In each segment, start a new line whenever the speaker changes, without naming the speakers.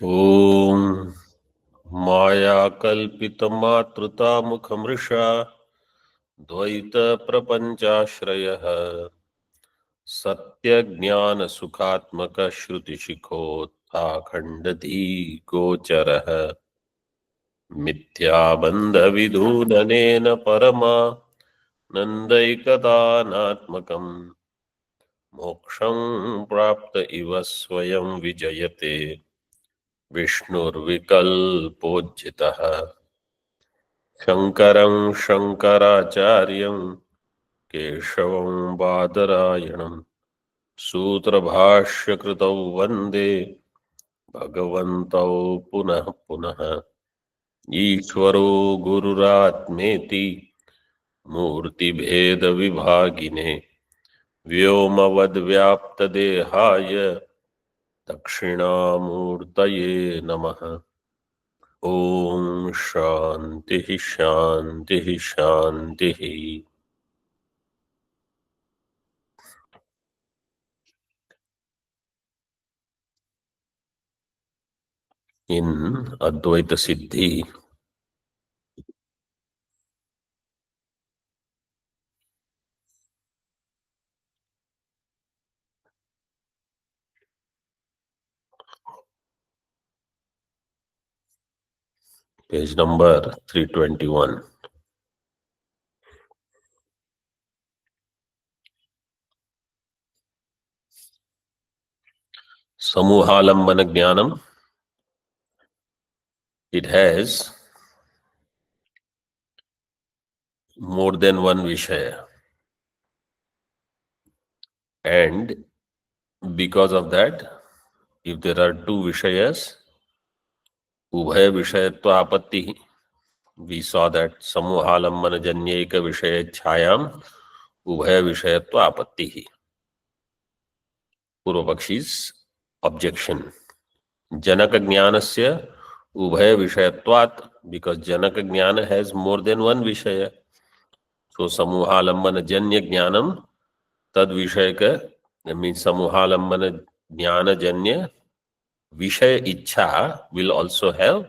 ॐ मायाकल्पितमातृतामुखमृषा द्वैतप्रपञ्चाश्रयः सत्यज्ञानसुखात्मकश्रुतिशिखोत्थाखण्डधीगोचरः मिथ्याबन्धविधूननेन परमानन्दैकदानात्मकम् मोक्षं प्राप्त इव स्वयं विजयते विष्णुर्विकल्पोज्झितः शङ्करं शङ्कराचार्यं केशवं बादरायणं सूत्रभाष्यकृतौ वन्दे भगवन्तौ पुनः पुनः ईश्वरो गुरुरात्मेति मूर्तिभेदविभागिने व्योमवद्व्याप्तदेहाय दक्षिणामूर्तये नमः। ओम शांति शांति शांति। इन अद्वैत सिद्धि पेज नंबर 321 समूहालंबन ज्ञानम it has more than one vishaya and because of that if there are two vishayas ubhay vishayatva आपत्ति we saw that समूहालंबन जन्यैक विषय छायाम उभय विषयत्व आपत्ति पूर्व पक्षी's objection जनक ज्ञानस्य उभय विषयत्वात् because जनक ज्ञान has more than one विषय so समूहालंबन जन्य ज्ञानम तद विषय का means समूहालंबन ज्ञान जन्य विषय इच्छा will also have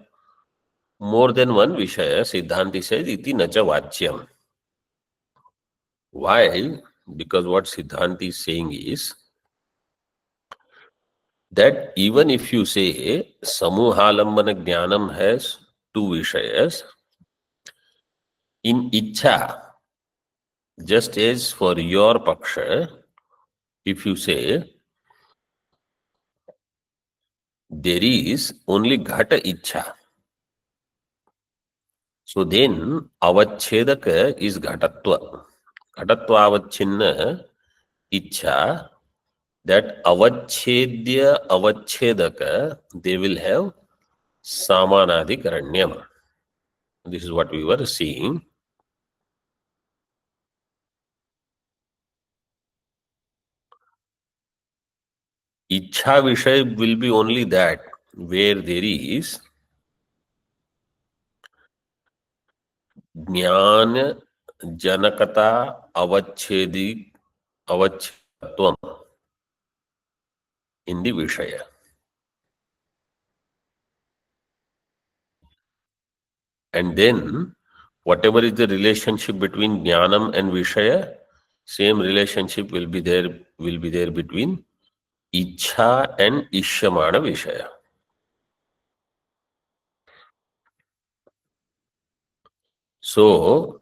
more than one विषय सिद्धांति says इति न च वाच्यम why because what सिद्धांति is saying is that even if you say samuhalambana jnanam has two vishayas in ichha just as for your paksha if you say there is only ghata ichha so then avachedaka is ghatatva ghatatva avachinna ichha that avachedya avachedaka they will have samanadikaranyam this is what we were seeing Ichha Vishay will be only that where there is Jnana Janakata Avachedi Avachatvam in the Vishaya. And then whatever is the relationship between Jnanam and Vishaya, same relationship will be there between Ichha and Ishamana Vishaya. So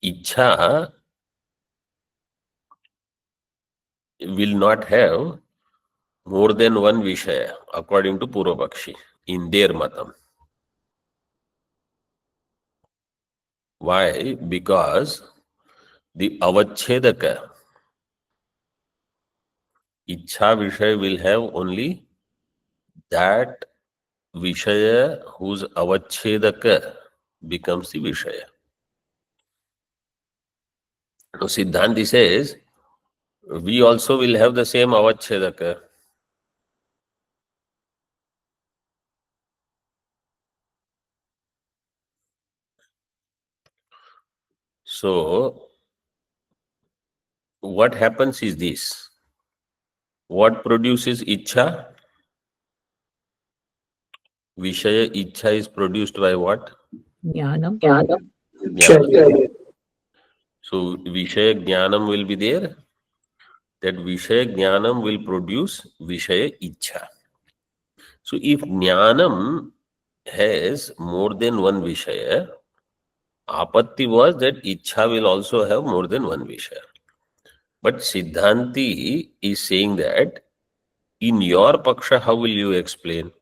Ichha will not have more than one Vishaya according to Purvapakshi in their matam. Why? Because the avachedaka, ichha vishaya will have only that vishaya whose avachedaka becomes the vishaya. So Siddhanti says, we also will have the same avachedaka. So what happens is this. what produces ichha? Vishaya ichha is produced by what?
Jnanam.
Jnana. So Vishaya Jnanam will be there. That Vishaya Jnanam will produce Vishaya Ichha. So if Jnanam has more than one Vishaya, Apatti was that Ichha will also have more than one Vishaya. But Siddhanti is saying that in your Paksha, how will you explain?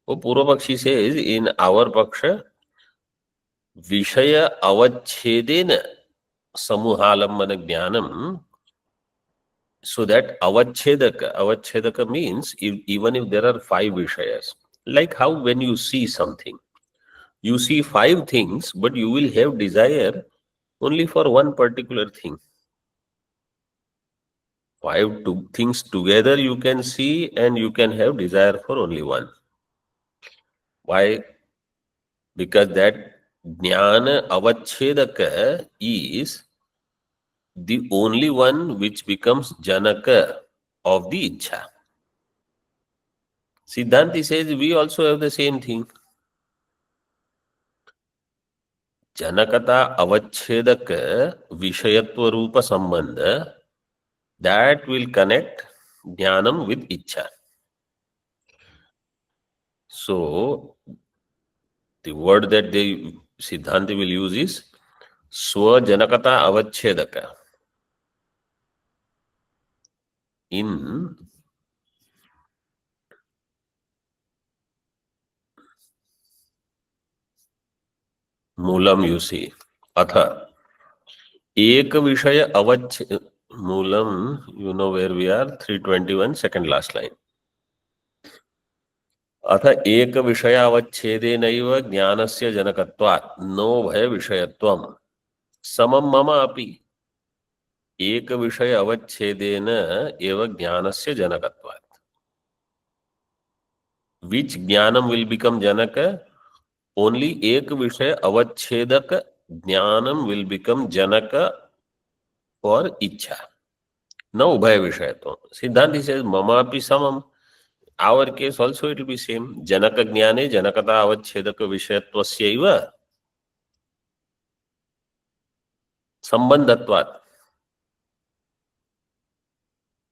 So Purva Pakshi says in our Paksha, Vishaya Avachedena Samuhalambana Jnanam. So that avachedaka means even if there are five vishayas, like how when you see something, you see five things, but you will have desire only for one particular thing. Things together you can see and you can have desire for only one. Why? Because that jnana avachedaka is the only one which becomes janaka of the ichha. Siddhanti says we also have the same thing. Janakata avachedaka vishayatva rupa sambandha, that will connect jnanam with ichha. So the word that Siddhanti will use is swajanakata avachedaka. In Moolam you see, atha ek vishaya avachedaka. Moolam, you know where we are, 321, second last line. अथ एक विषयावच्छेदेनैव ज्ञानस्य जनकत्वात् no भय विषयत्वम् समम मम अपि एक विषय अवच्छेदेन एव ज्ञानस्य जनकत्वात्. Which ज्ञानम will become जनक? Only एक विषय अवच्छेदक ज्ञानम will become जनक for इच्छा, न उभय विषयत्वम्. सिद्धांति says ममापि समम. Our case also it will be same. Janaka jnane janakata avachedaka vishayatvasyaiva sambandhatvat.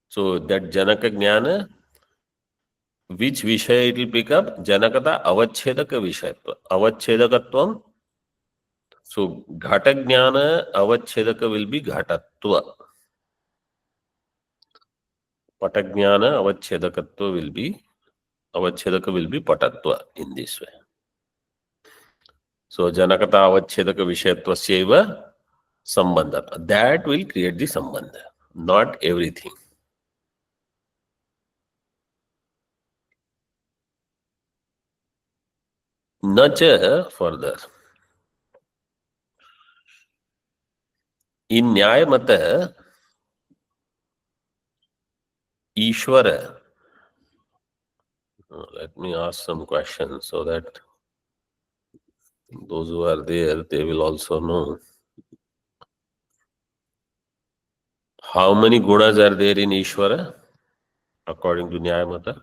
So that janaka jnana, which vishaya it will pick up? Janakata avachedaka vishayatva. Avachedakatvam. So ghata jnana avachedaka will be ghatatva. Pata jnana avachedakatva will be patatva in this way. So janakata avachedaka vishayatvasyaiva sambandha. That will create the sambandha, not everything. Nacha further. In Nyaya Mata, Ishvara. Let me ask some questions so that those who are there, they will also know. How many gunas are there in Ishvara, according to Nyaya Mata?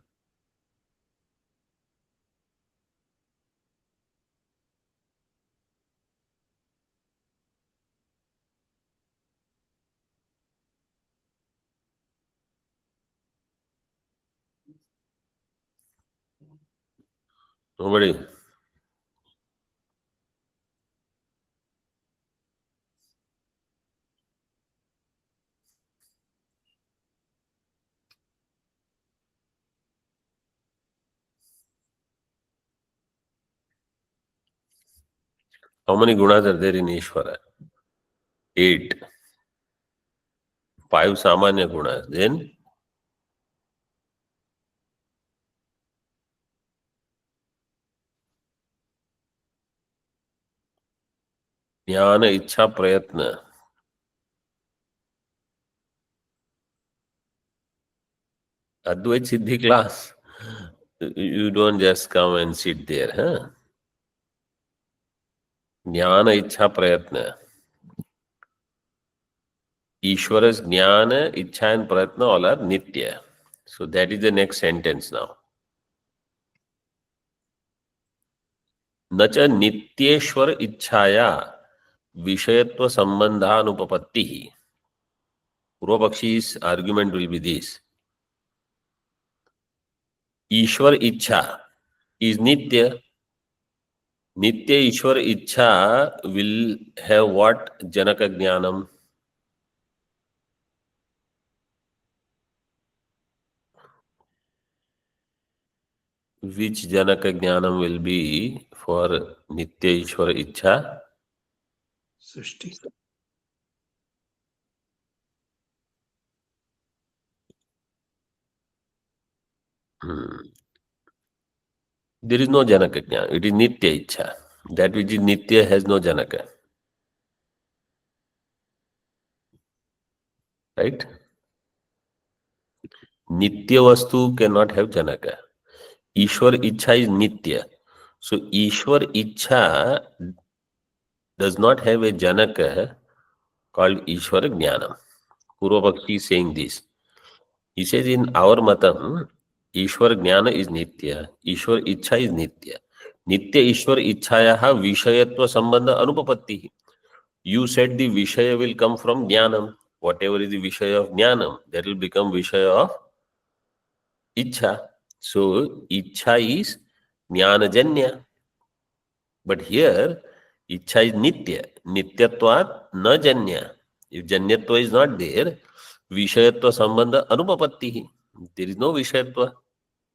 Nobody? How many gunas are there in Ishvara? 8. 5 samanya gunas. Then jnana, ichha, prayatna. Advait Siddhi class. You don't just come and sit there, huh? Jnana, ichha, prayatna. Ishvara's jnana, ichha and prayatna all are nitya. So that is the next sentence now. न च नित्येश्वर इच्छाया विषयत्व संबंधानुपपत्ति. पूर्व पक्षी's argument will be this: ईश्वर इच्छा is nitya. Nitya ईश्वर इच्छा will have what? Janaka Jnanam. Which Janaka Jnanam will be for Nitya Ishwar Ichha?
Srishti.
There is no Janaka Jnana. It is Nitya Ichha. That which is Nitya has no Janaka. Right? Nitya Vastu cannot have Janaka. Ishwar Ichha is Nitya. So Ishwar Ichha does not have a Janaka called Ishwar Jnanam. Purvapakshi is saying this. He says in our matam, Ishwar Jnana is Nitya, Ishwar Ichha is Nitya. Nitya Ishwar Ichhayaha Vishayatva Sambandha Anupapatti. You said the Vishaya will come from Jnanam. Whatever is the Vishaya of Jnanam, that will become Vishaya of Ichha. So Ichha is Jnanajanya. But here, Ichha is Nitya. Nityatvat na Janya. If Janyatva is not there, Vishayatva Sambandha Anupapatti. There is no Vishayatva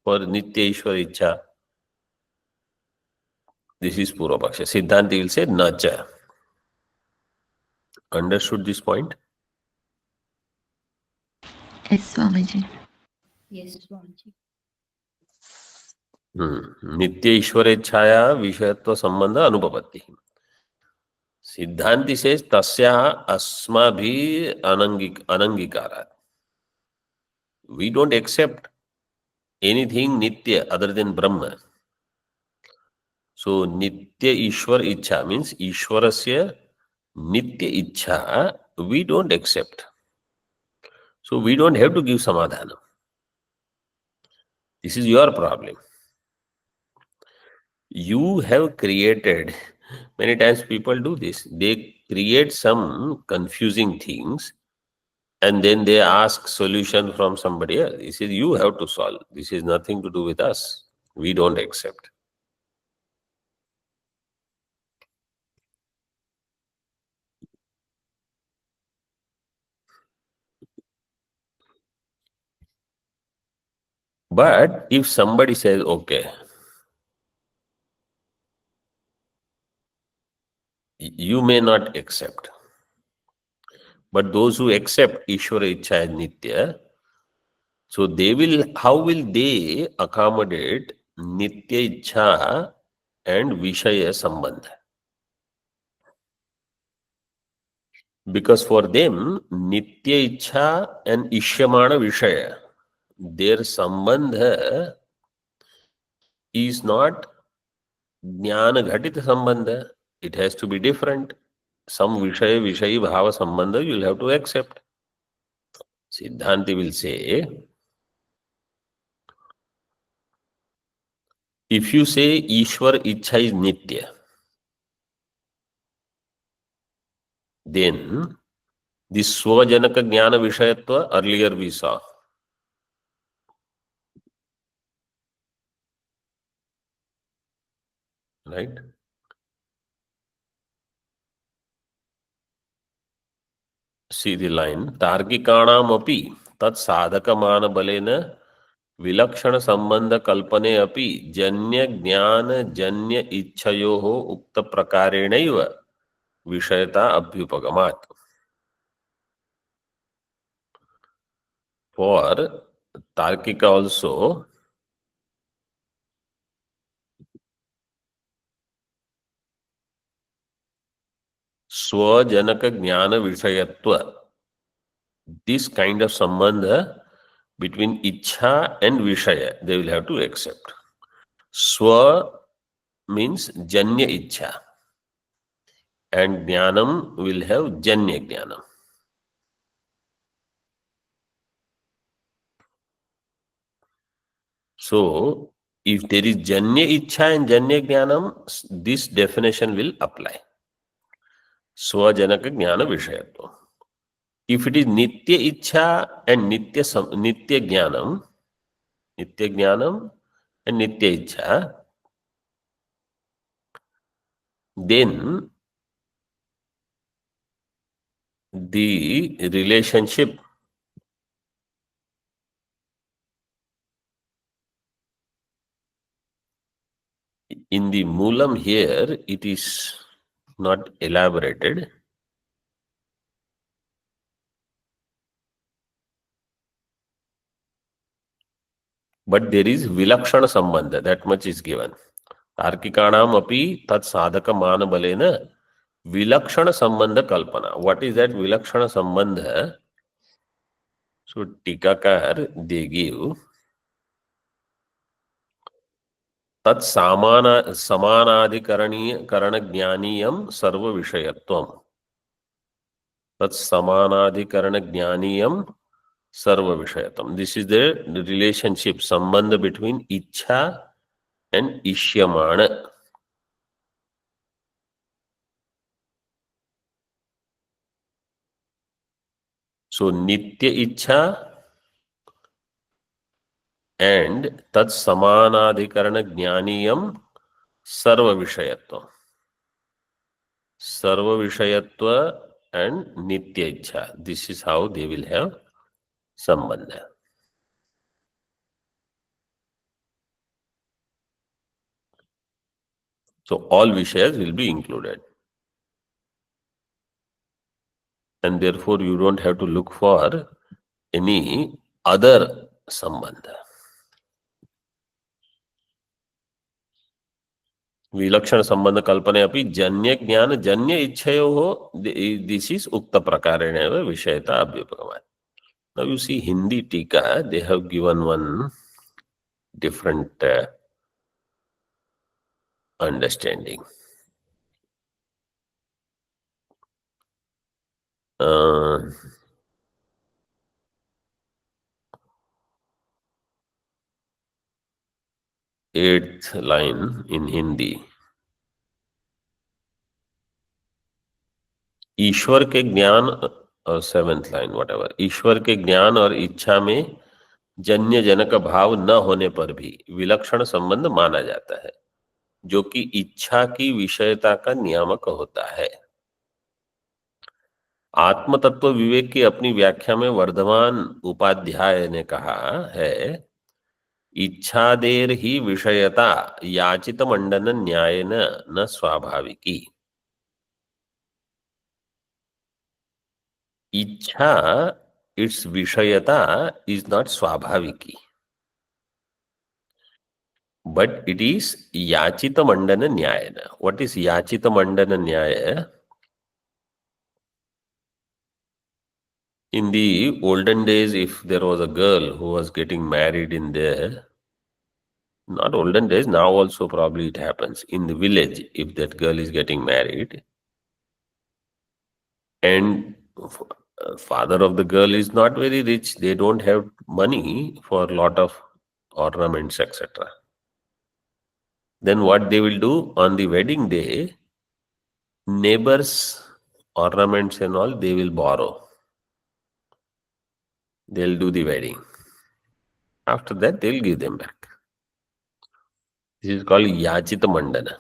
for Nitya Ishwar Ichha. This is Purvapaksha. Siddhanti will say Nacha. Understood this point?
Yes, Swamiji.
Yes, Swamiji.
नित्य ईश्वर इच्छाया विषयत्व संबंध अनुपपत्ति. सिद्धांति से तस्या अस्माभि अनंगीकारात्. We don't accept anything nitya other than Brahma. So nitya Ishwar Ichha means Ishwarasya nitya Ichha we don't accept. So we don't have to give samadhana. This is your problem. You have created, many times people do this, they create some confusing things and then they ask solution from somebody else. This is you have to solve. This is nothing to do with us. We don't accept. But if somebody says, okay, you may not accept, but those who accept Ishvara Ichha as Nitya, so they will, how will they accommodate Nitya Ichha and Vishaya Sambandha? Because for them, Nitya Ichha and Ishyamana Vishaya, their Sambandha is not Jnana Ghatita Sambandha. It has to be different. Some Vishaya Bhava Sambandha you will have to accept. Siddhanti will say, if you say Ishwar Ichha is Nitya, then this Swajanaka Jnana Vishayatva earlier we saw. Right? See the line. Tarkikanam api tat sadhakamana balena विलक्षण संबंध कल्पने अपि जन्य ज्ञान जन्य इच्छयोः उक्त प्रकारेणैव विषयता अभ्युपगमात्. For Tarkika also, स्वजनक ज्ञान विषयत्व, this kind of sambandha between Ichha and Vishaya, they will have to accept. Swa means Janya Ichha and Jnanam will have Janya Jnanam. So if there is janya ichha and janya jnanam, this definition will apply. Swajanaka jnana vishayatva. If it is nitya ichha and nitya jnanam and nitya ichha, then the relationship in the moolam here, it is not elaborated. But there is vilakshana sambandha, that much is given. Tarkikanam api tat sadhaka mana balena vilakshana sambandha kalpana. What is that vilakshana sambandha? So Tikakar, they give tat samanadhikaraniyam sarva vishayatvam. Tat samanadhikaranajnaniyam sarva vishayatam. This is the relationship, sambandha between ichha and ishyamana. So nitya ichha and tad samanadhikarana jnaniyam sarva vishayatva. Sarva vishayatva and nitya ichha. This is how they will have sambandha. So all vishayas will be included. And therefore you don't have to look for any other sambandha. विलक्षण संबंध कल्पने अपि जन्य ज्ञान जन्य इच्छयोः, this is ukta prakareneva vishayata abhyupagamah. Now you see Hindi tika, they have given one different understanding. Eighth line in Hindi. ईश्वर के ज्ञान, और seventh line whatever, ईश्वर के ज्ञान और इच्छा में जन्य जनक भाव न होने पर भी विलक्षण संबंध माना जाता है, जो कि इच्छा की विषयता का नियामक होता है। आत्म तत्व विवेक की अपनी व्याख्या में वर्धमान उपाध्याय ने कहा है, इच्छादेर ही विषयता याचित मंडन न्यायेन न स्वाभाविकी। इच्छा, its vishayata is not swabhaviki, but it is yachita mandana nyayana. What is yachita mandana nyaya? In the olden days, if there was a girl who was getting married in there, not olden days, now also probably it happens, in the village, if that girl is getting married and father of the girl is not very rich, they don't have money for a lot of ornaments, etc. Then what they will do on the wedding day, neighbors' ornaments and all, they will borrow. They'll do the wedding. After that, they'll give them back. This is called Yachita Mandana.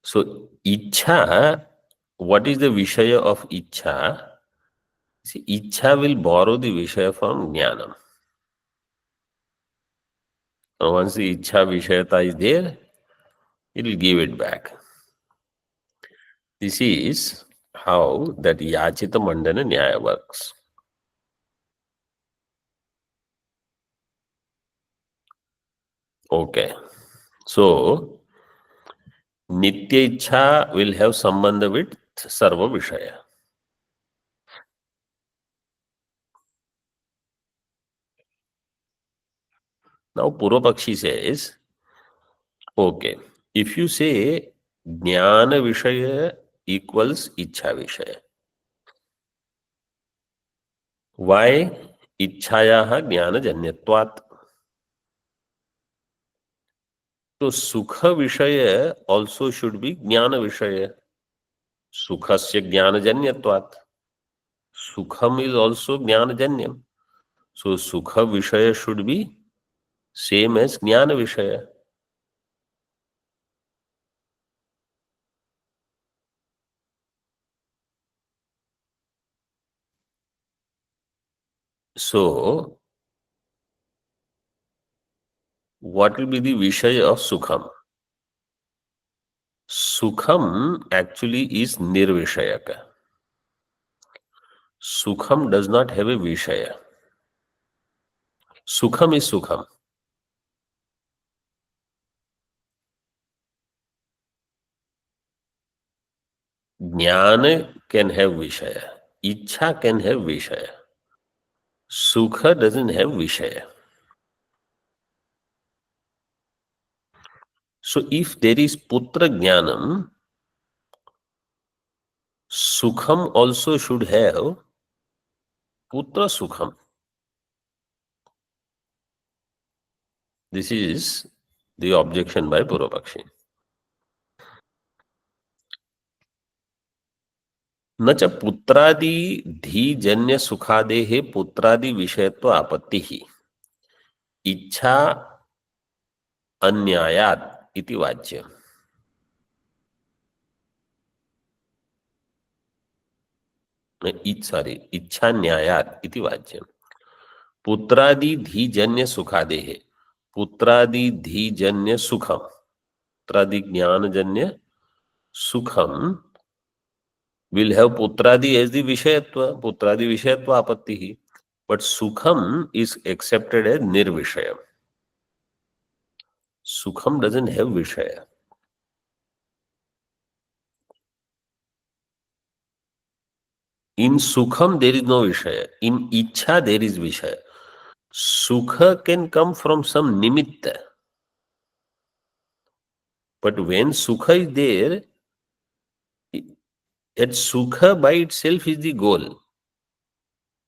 So, Ichha, what is the Vishaya of Ichha? See, Ichha will borrow the Vishaya from Jnanam. And once the Ichha Vishayata is there, it will give it back. This is how that Yachita Mandana Nyaya works. Okay. So, Nitya Ichha will have sambandha with Sarva Vishaya. Now, Purvapakshi says, okay, if you say Jnana Vishaya equals Ichha Vishaya, why इच्छायाः ज्ञानजन्यत्वात्. तो सुख विषय also should be ज्ञान विषय. सुखस्य ज्ञानजन्यत्वात्. Sukham is also jnanajanyam. So sukha vishaya should be same as jnana vishaya. So what will be the vishaya of sukham? Sukham actually is nirvishayaka. Sukham does not have a vishaya. Sukham is sukham. Jnana can have vishaya. Ichha can have vishaya. Sukha doesn't have vishaya. So if there is putra jnanam, sukham also should have putra sukham. This is the objection by Purvapakshi. न च पुत्रादि धीजन्य सुखादेः पुत्रादि विषयत्व आपत्तिः इच्छा अन्यायात् इति वाच्यम्. इच्छा न्यायात् इति वाच्यम्. पुत्रादि धीजन्य सुखादेः, पुत्रादि धीजन्य सुखम, पुत्रादि ज्ञानजन्य सुखम will have putradi as the vishayatva. Putradi vishayatva apattihi. But sukham is accepted as nirvishaya. Sukham doesn't have vishaya. In sukham there is no vishaya. In ichha there is vishaya. Sukha can come from some nimitta. But when sukha is there, that sukha by itself is the goal.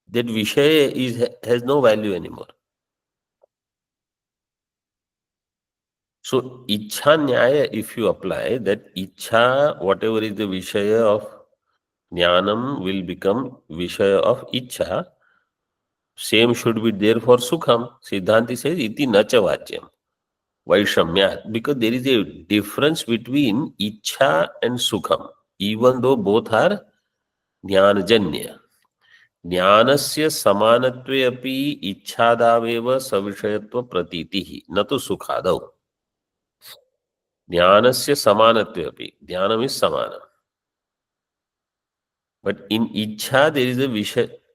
That vishaya has no value anymore. So ichha nyaya, if you apply that ichha, whatever is the vishaya of jnanam will become vishaya of ichha, same should be there for sukham. Siddhanti says iti nacha vachyam vaishamyat, because there is a difference between ichha and sukham, even though both are jnanajanya. ज्ञानस्य समानत्वे अपि इच्छादावेव सविषयत्व प्रतीतिः न तो सुखादौ. ज्ञानस्य समानत्वे अपि, ज्ञानम is samana, but in ichha there is a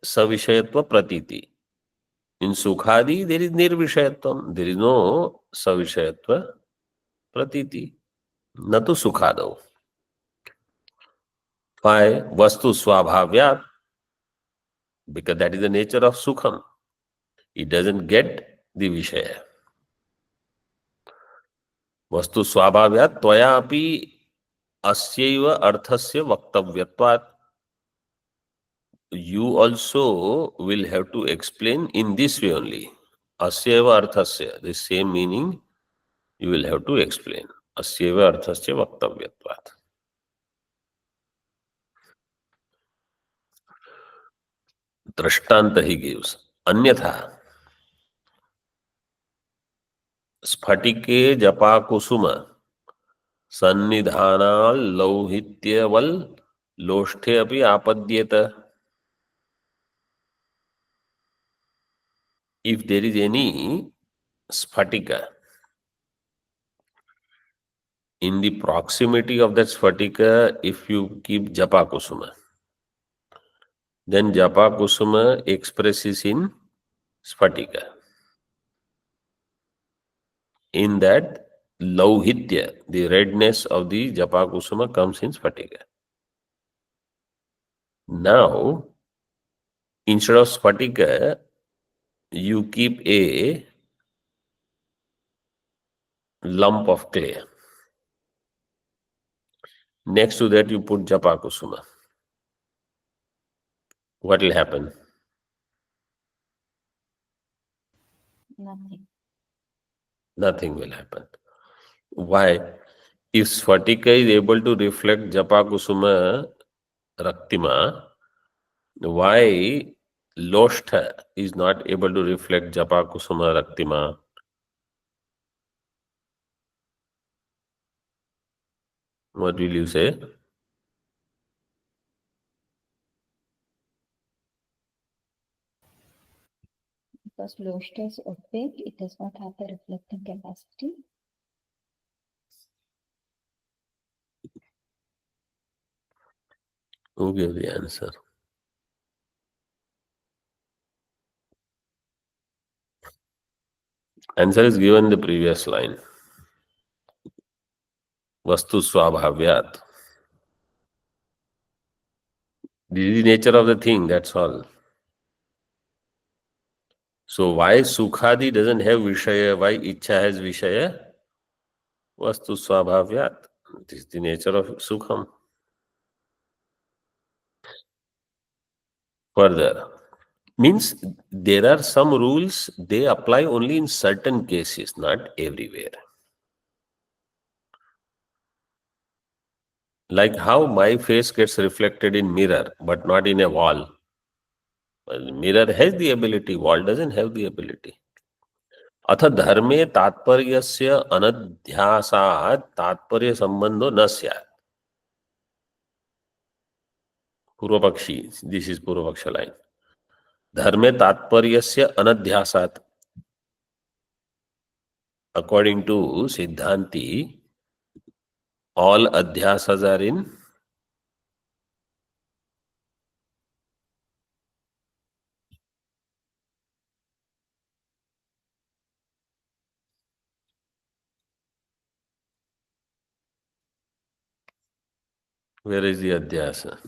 savishayatva pratiti. In sukhadi there is nirvishayatvam, there is no savishayatva pratiti, na to sukhadau. Why? Vastu swabhavyat, because that is the nature of sukham. It doesn't get the vishaya. Vastu swabhavyat tvaya api asyaiva arthasya vaktavyatvat. You also will have to explain in this way only. Asyaiva arthasya, the same meaning you will have to explain. Asyaiva arthasya vaktavyatvat. दृष्टांत ही gives. अन्यथा स्फटिके जपाकुसुम सन्निधानाल लौहित्यवल लोष्ठे अपि आपद्येत. If there is any sphatika, in the proximity of that sphatika, if you keep japakusuma, then japakusuma expresses in sphatika. In that, lauhitya, the redness of the japakusuma comes in sphatika. Now, instead of sphatika, you keep a lump of clay. Next to that, you put japakusuma. What will happen?
Nothing.
Nothing will happen. Why? If Sphatika is able to reflect Japa Kusuma Raktima, why Loshtha is not able to reflect Japa Kusuma Raktima? What will you say?
Because Loshta is opaque, it does not have the reflecting capacity.
Who gave the answer? Answer is given in the previous line. Vastu Swabhavyat. This is the nature of the thing, that's all. So why Sukhadi doesn't have Vishaya? Why Ichha has Vishaya? Vastu Swabhavyat. This is the nature of Sukham. Further, means there are some rules, they apply only in certain cases, not everywhere. Like how my face gets reflected in mirror, but not in a wall. Well, mirror has the ability, wall doesn't have the ability. अथ धर्मे तात्पर्यस्य अनध्यासात् तात्पर्य संबंधो न स्यात्. पूर्व पक्षी, this is पूर्व पक्ष लाइन. धर्मे तात्पर्यस्य अनध्यासात्, according to Siddhanti, all adhyasas are in where is the adhyasa?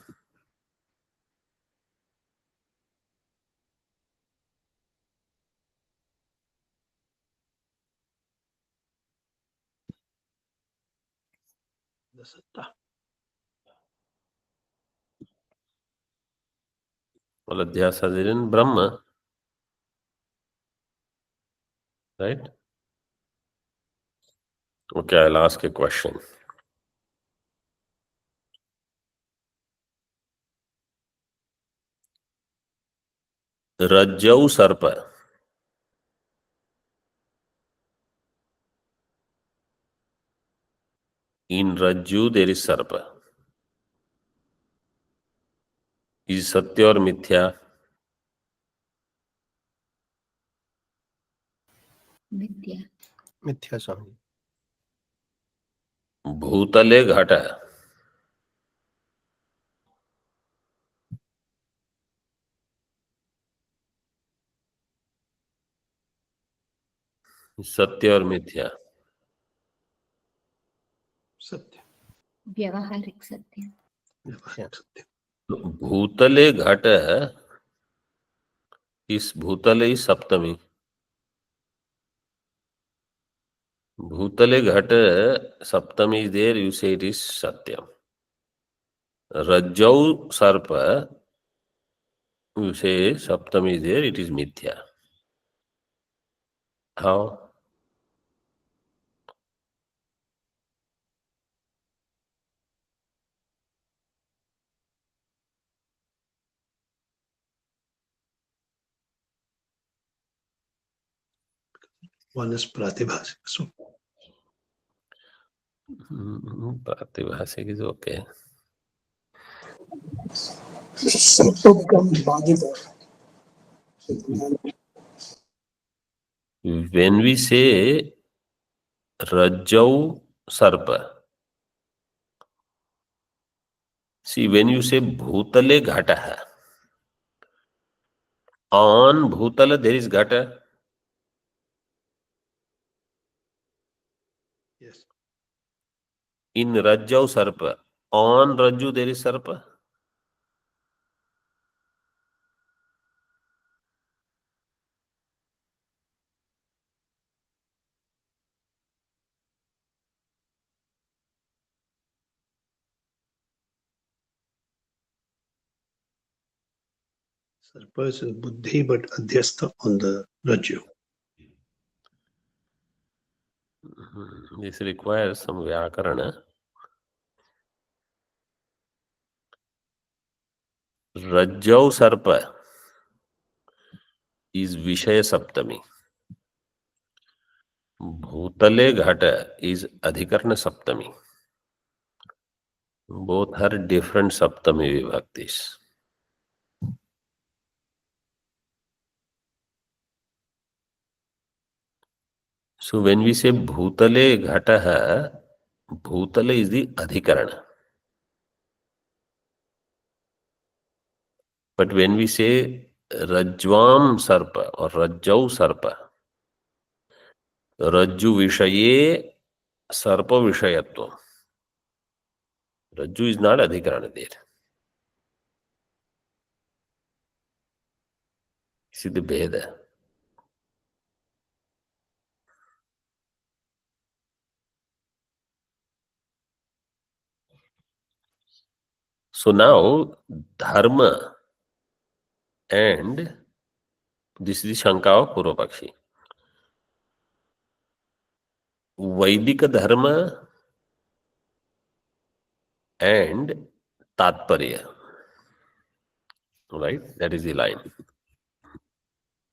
The satta.
All adhyasas are in Brahma, right? Okay, I'll ask a question. Rajjau Sarpa. In Rajju there is Sarpa. Is Satya or Mithya?
Vidya.
Mithya Swami.
Bhutale Ghata. Satya or Mithya?
Satya.
Vyavaharik Satya.
Satya.
Bhutale Ghata is Bhutale is Saptami. Bhutale Ghata Saptami is there, you say it is Satyam. Rajjau Sarpa, you say Saptami is there, it is Mithya. How?
One is Pratibhasik. So
Pratibhasik is okay.
Sattva becomes Bhagita.
When we say Rajjau Sarpa, see, when you say Bhutale Ghata, on Bhutala there is Ghata.
yes.
In Rajjau Sarpa, on Rajju there is Sarpa.
Sarpa is buddhi but adhyastha on the Rajyu.
This requires some Vyakarana. Rajjau Sarpa is Vishaya Saptami. Bhutale Ghata is Adhikarana Saptami. Both are different Saptami Vibhaktis. So when we say Bhutale Ghataha, Bhutale is the Adhikarana. But when we say Rajvam Sarpa or Rajjau Sarpa, Rajju Vishaye Sarpa Vishayatvam. Rajju is not Adhikarana there. See the Veda. So now Dharma and this is the Shanka of Purvapakshi. Vaidika Dharma and Tatparya. Right? That is the line.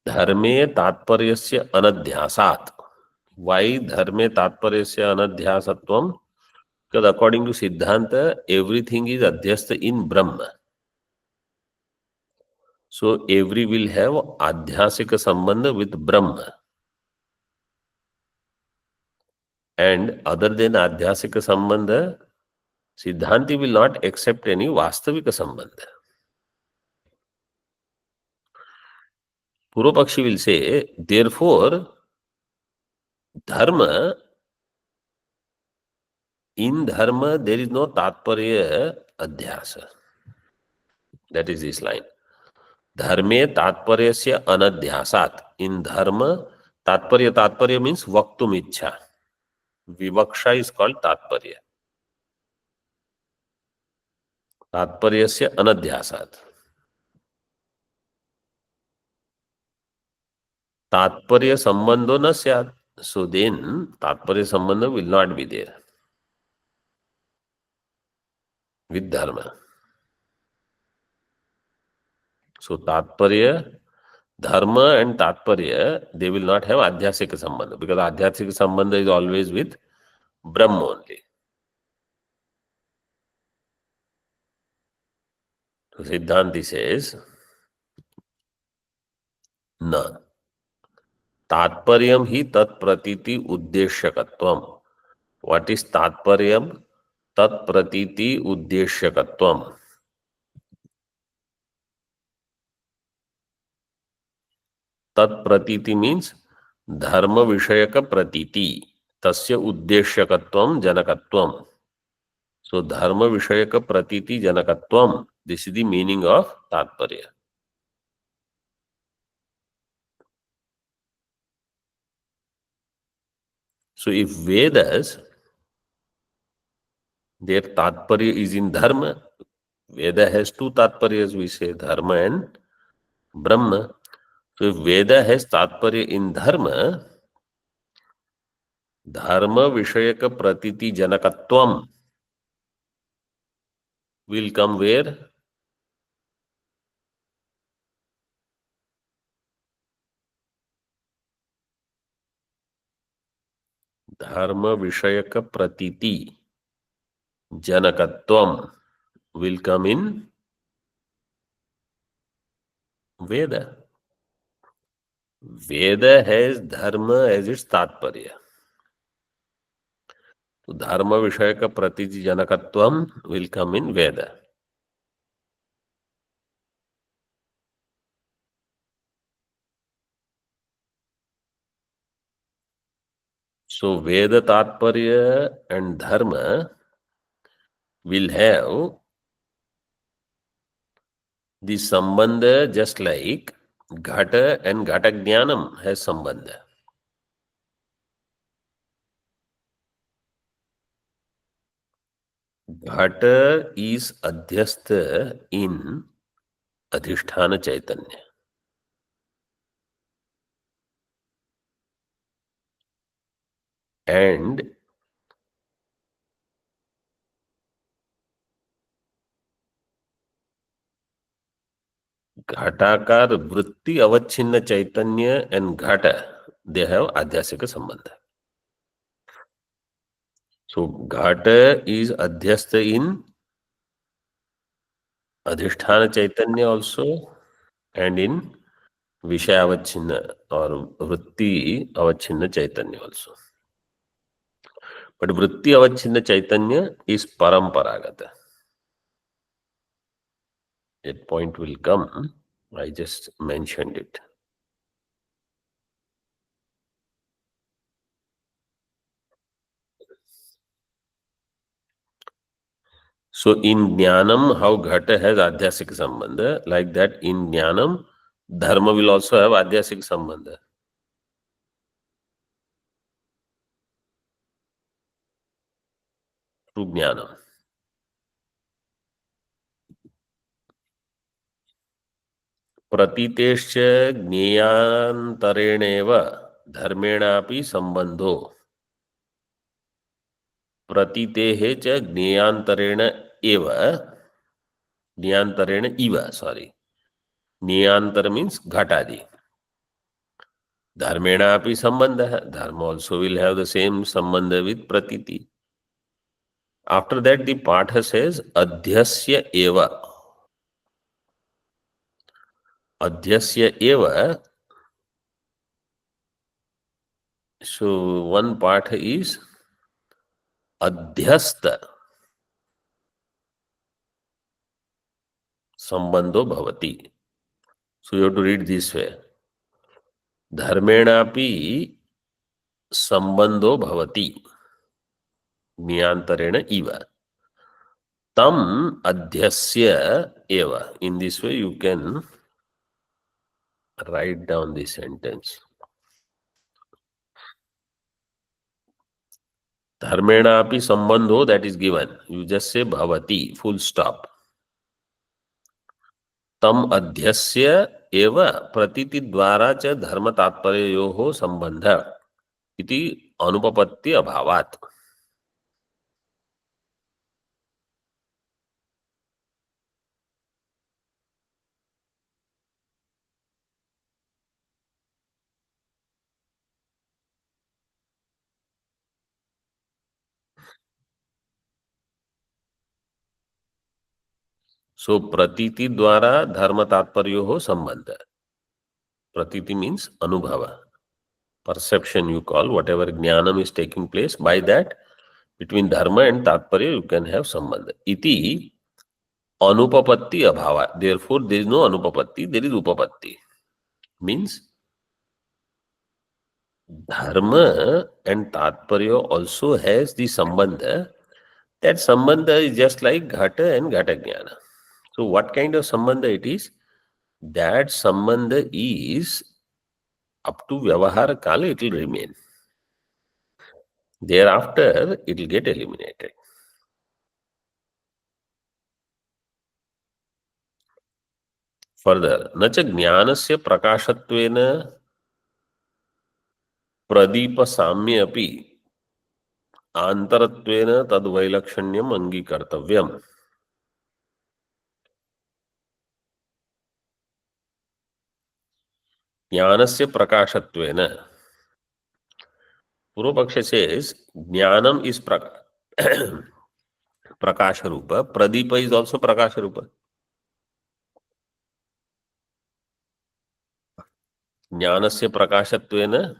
Dharme Tatparyasya Anadhyasat. Why Dharme Tatparyasya Anadhyasatvam? Because according to Siddhanta, everything is adhyasta in Brahma. So every will have adhyasika sambandha with Brahma. And other than adhyasika sambandha, Siddhanti will not accept any vastavika sambandha. Purvapakshi will say, therefore, dharma, in dharma there is no tatparya adhyasa. That is this line. Dharme tatparyasya anadhyasat. In dharma, tatparya means vaktum ichha. Vivaksha is called tatparya. Tatparyasya anadhyasat. Tatparya sambandho na syat. So then, tatparya sambandha will not be there with dharma. So tatparya, dharma and tatparya, they will not have adhyasika sambandha because adhyasika sambandha is always with Brahma only. So Siddhanti says, na. Tatparyam hi tat pratiti uddeshyakatvam. What is tatparyam? Tat pratiti uddeshyakatvam. Tat pratiti means dharma vishayaka pratiti. Tasya uddeshyakatvam janakatvam. So dharma vishayaka pratiti janakatvam. This is the meaning of tatparya. So if Vedas, their tatparya is in dharma, Veda has two tatparyas, we say dharma and Brahma. So if Veda has tatparya in dharma, dharma vishayaka pratiti janakatvam will come where? Dharma vishayaka pratiti janakatvam will come in Veda. Veda has dharma as its tatparya. So dharma vishayaka pratiti janakatvam will come in Veda. So Veda tatparya and dharma will have the sambandha just like Ghata and Ghata Jnanam has sambandha. Ghata is adhyastha in Adhisthana Chaitanya. and घटाकार वृत्ति अवच्छिन्न चैतन्य and घट, they have adhyasika sambandha. So घट is adhyastha in adhisthana chaitanya also and in vishaya avachinna or vritti avachinna chaitanya also. But vritti avachinna chaitanya is paramparagata. That point will come. I just mentioned it. So in Jnanam, how Ghata has Adhyasik Sambandha, like that in Jnanam, Dharma will also have Adhyasik Sambandha. Through Jnanam. प्रतीतेश्च ज्ञेयान्तरेणेव धर्मेणापि संबंधो प्रतीतेः च ज्ञेयान्तरेण एव ज्ञेयान्तरेण इव sorry ज्ञेयांतर means घटादि धर्मेणापि संबंधः धर्म also will have the same संबंध with pratiti. After that the Patha says adhyasya eva. Adhyasya eva. So one part is adhyasta sambandho bhavati. So you have to read this way. Dharmenapi sambandho bhavati ज्ञान्तरेण इव tam adhyasya eva. In this way you can write down this sentence. Dharmenapi sambandho, that is given. You just say bhavati, full stop. तम अध्यस्य एव प्रतीति द्वारा च धर्म तात्पर्योः संबंध इति अनुपपत्ति अभावात्. सो प्रतीति द्वारा धर्म तात्पर्योः संबंध. Pratiti means anubhava, perception you call, whatever jnanam is taking place, by that between dharma and tatparya you can have sambandha. Iti anupapatti abhava. Therefore there is no anupapatti, there is upapatti. Means dharma and tatparya also has the sambandha. That sambandha is just like ghata and ghata jnana. So what kind of sambandha it is? That sambandha is up to vyavahara kala it will remain. Thereafter it will get eliminated. Further, nacha jnanasya prakashatvena pradeepa samya api antarattvena tadvailakshanyam angikartavyam. Jnanasya prakashatvena. Purva Paksha says jnanam is prakasha rupa, pradeepa is also prakasha rupa. Jnanasya prakashatvena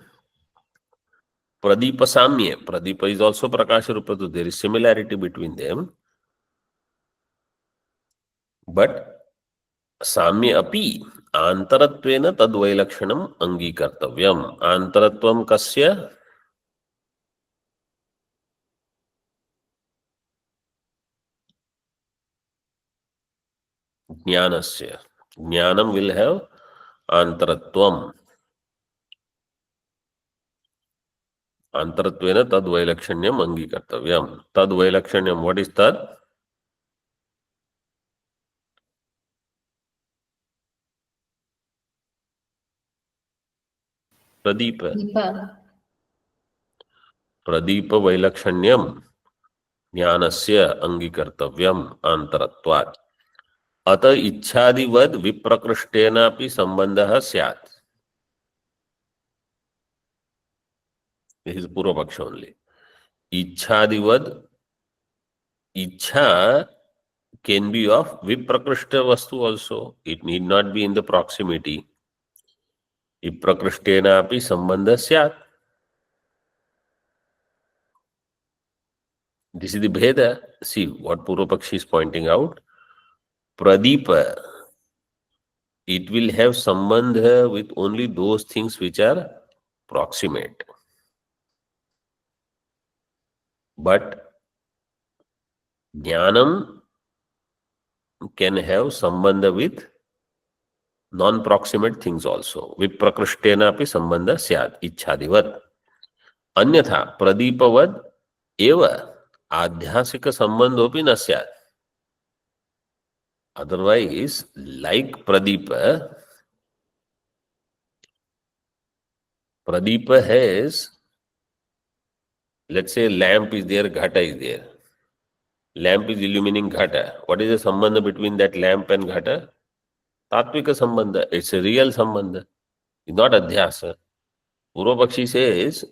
pradeepa samya. Pradeepa is also prakasha rupa, so there is similarity between them. But samya api antarattvena tadvailakshanam angikartavyam. Antaratvam kasya? Jnanasya. Jnanam will have antaratvam. Antaratvena tadvailakshanyam angikartavyam. Tadvailakshanyam, what is tad? Pradeepa.
Deepa.
Pradeep वैलक्षण्यम ज्ञानस्य अंगीकर्तव्यम आंतरत्वात् अत इच्छादिवद विप्रकृष्टेनापि संबंधः स्यात्. This is पूर्व पक्ष only. इच्छादिवद, इच्छा can be of viprakrishta vastu also. It need not be in the proximity. Viprakristena api sambandha syat. This is the bheda. See what Purvapakshi is pointing out. Pradeepa, it will have sambandha with only those things which are proximate. But jnanam can have sambandha with non-proximate things also. Viprakristena api sambandha syat ichhadivat. Anyatha pradipavad eva adhyasika sambandhopi na syat. Otherwise, like Pradeepa, Pradeepa has, let's say lamp is there, ghata is there. Lamp is illumining ghata. What is the sambandha between that lamp and ghata? Tatvika sambandha. It's a real sambandha. It's not adhyasa. Purvapakshi says,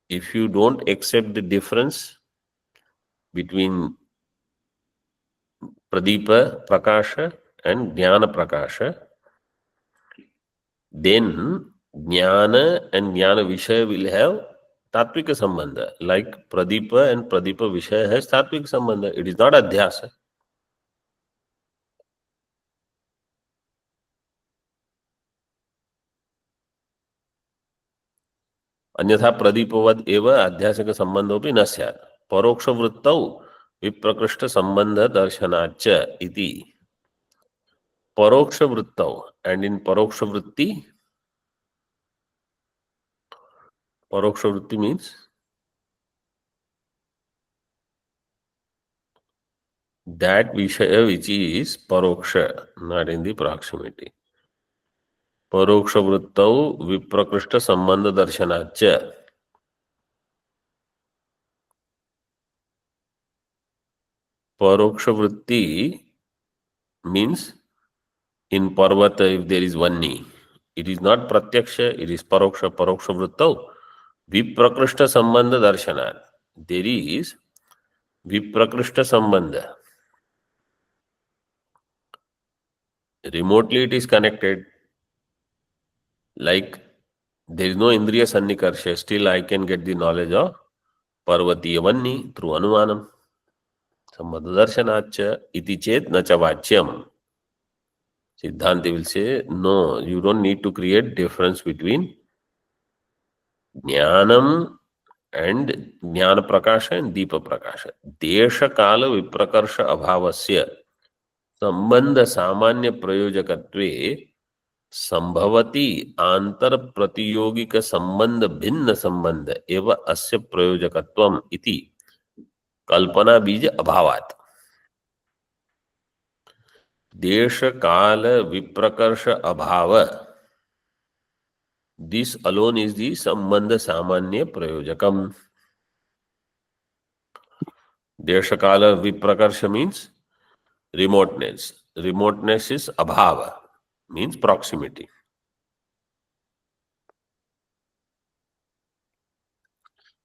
if you don't accept the difference between Pradeepa Prakasha and Jnana Prakasha, then Jnana and Jnana Vishaya will have Tatvika Sambandha. Like Pradeepa and Pradeepa Vishaya has Tatvika Sambandha. It is not Adhyasa. अन्यथा प्रदीपवद एव अध्यासक संबंधोपि न स्यात्. परोक्ष वृत्तौ विप्रकृष्ट संबंध दर्शनाच्च इति. परोक्ष वृत्तौ, and in परोक्ष वृत्ति, परोक्ष वृत्ति means that vishaya which is paroksha, not in the proximity. परोक्ष वृत्तौ विप्रकृष्ट संबंध दर्शनाच्च. परोक्ष वृत्ति means in Parvata, if there is one knee, it is not pratyaksha, it is paroksha. Paroksha vrittau viprakrishta sambandha darshanat. There is viprakrishta sambandha. Remotely it is connected. Like there is no indriya sannikarsha, still I can get the knowledge of Parvatiya vanni through anumanam. Sambandha darshanatcha iti chet na cha vachyam. Siddhanti will say, no, you don't need to create difference between Jnanam and Jnana Prakasha and Deepa Prakasha. Desha Kala Viprakarsha Abhavasya Sambandha Samanya Prayojakatve Sambhavati Antar Pratiyogika Sambandha Bhinna Sambandha Eva Asya Prayojakatvam Iti Kalpana Bija Abhavat. Desha Kala Viprakarsha Abhava. This alone is the Sambandha Samanya Prayojakam. Desha Kala Viprakarsha means remoteness. Remoteness is Abhava, means proximity.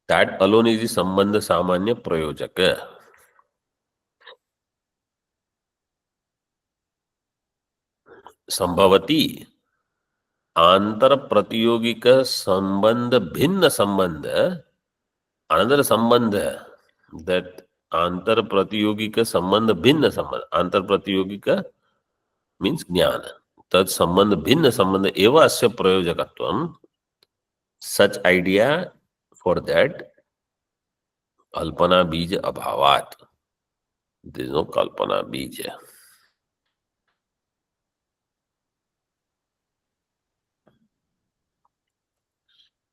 That alone is the Sambandha Samanya Prayojaka. Sambhavati Antar Pratiyogika Sambandha Bhinna Sambandha. Another Sambandha, that Antar Pratiyogika Sambandha Bhinna Sambandha. Antar Pratiyogika means Jnana. Tad Sambandha Bhinna Sambandha Eva Asya Prayojakatvam. Such idea, for that Kalpana Bija Abhavat. There is no Kalpana Bija.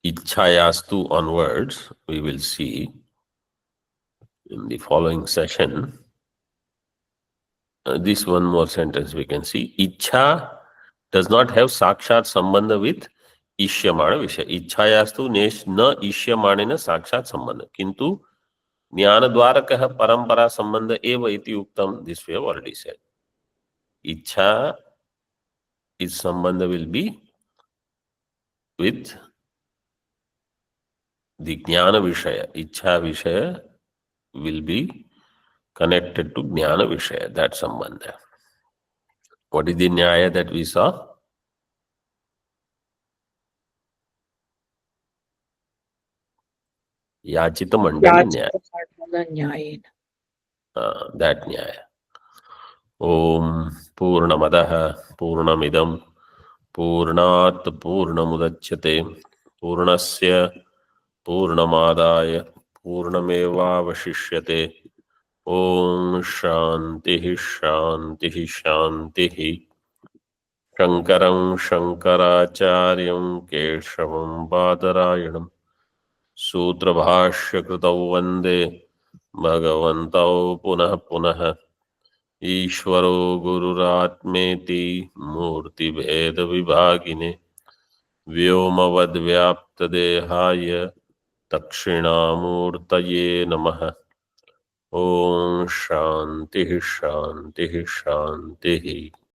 Ichhayastu onwards, we will see in the following session. This one more sentence we can see. Ichha does not have sakshat sambandha with ईष्यमाण विषय, इच्छायास्तु न ईष्यमाणेन साक्षात संबंध, किंतु ज्ञान द्वारकः परंपरा संबंध एव इति उक्तम. This way already said. इच्छा इस संबंध will be with the jnana vishaya. Ichha vishaya will be connected to jnana vishaya, that sambandha. What is the nyaya that we saw? Yachita mandali nyaya. That nyaya. Om Purnamadaha Purnamidam Purnat Purnamudachyate Purnasya Purnamadaya Purnamevavashishyate. Om Shanti Shanti Shanti. Shankaram Shankaracharyam Keshavam Badarayanam Sutrabhashya Kritau Vande Bhagavantau Punah Punah. ईश्वरो गुरुरात्मेति मूर्ति भेद विभागिने व्योमवद्व्याप्त देहाय दक्षिणामूर्तये नमः. ओम शांति शांति शांति.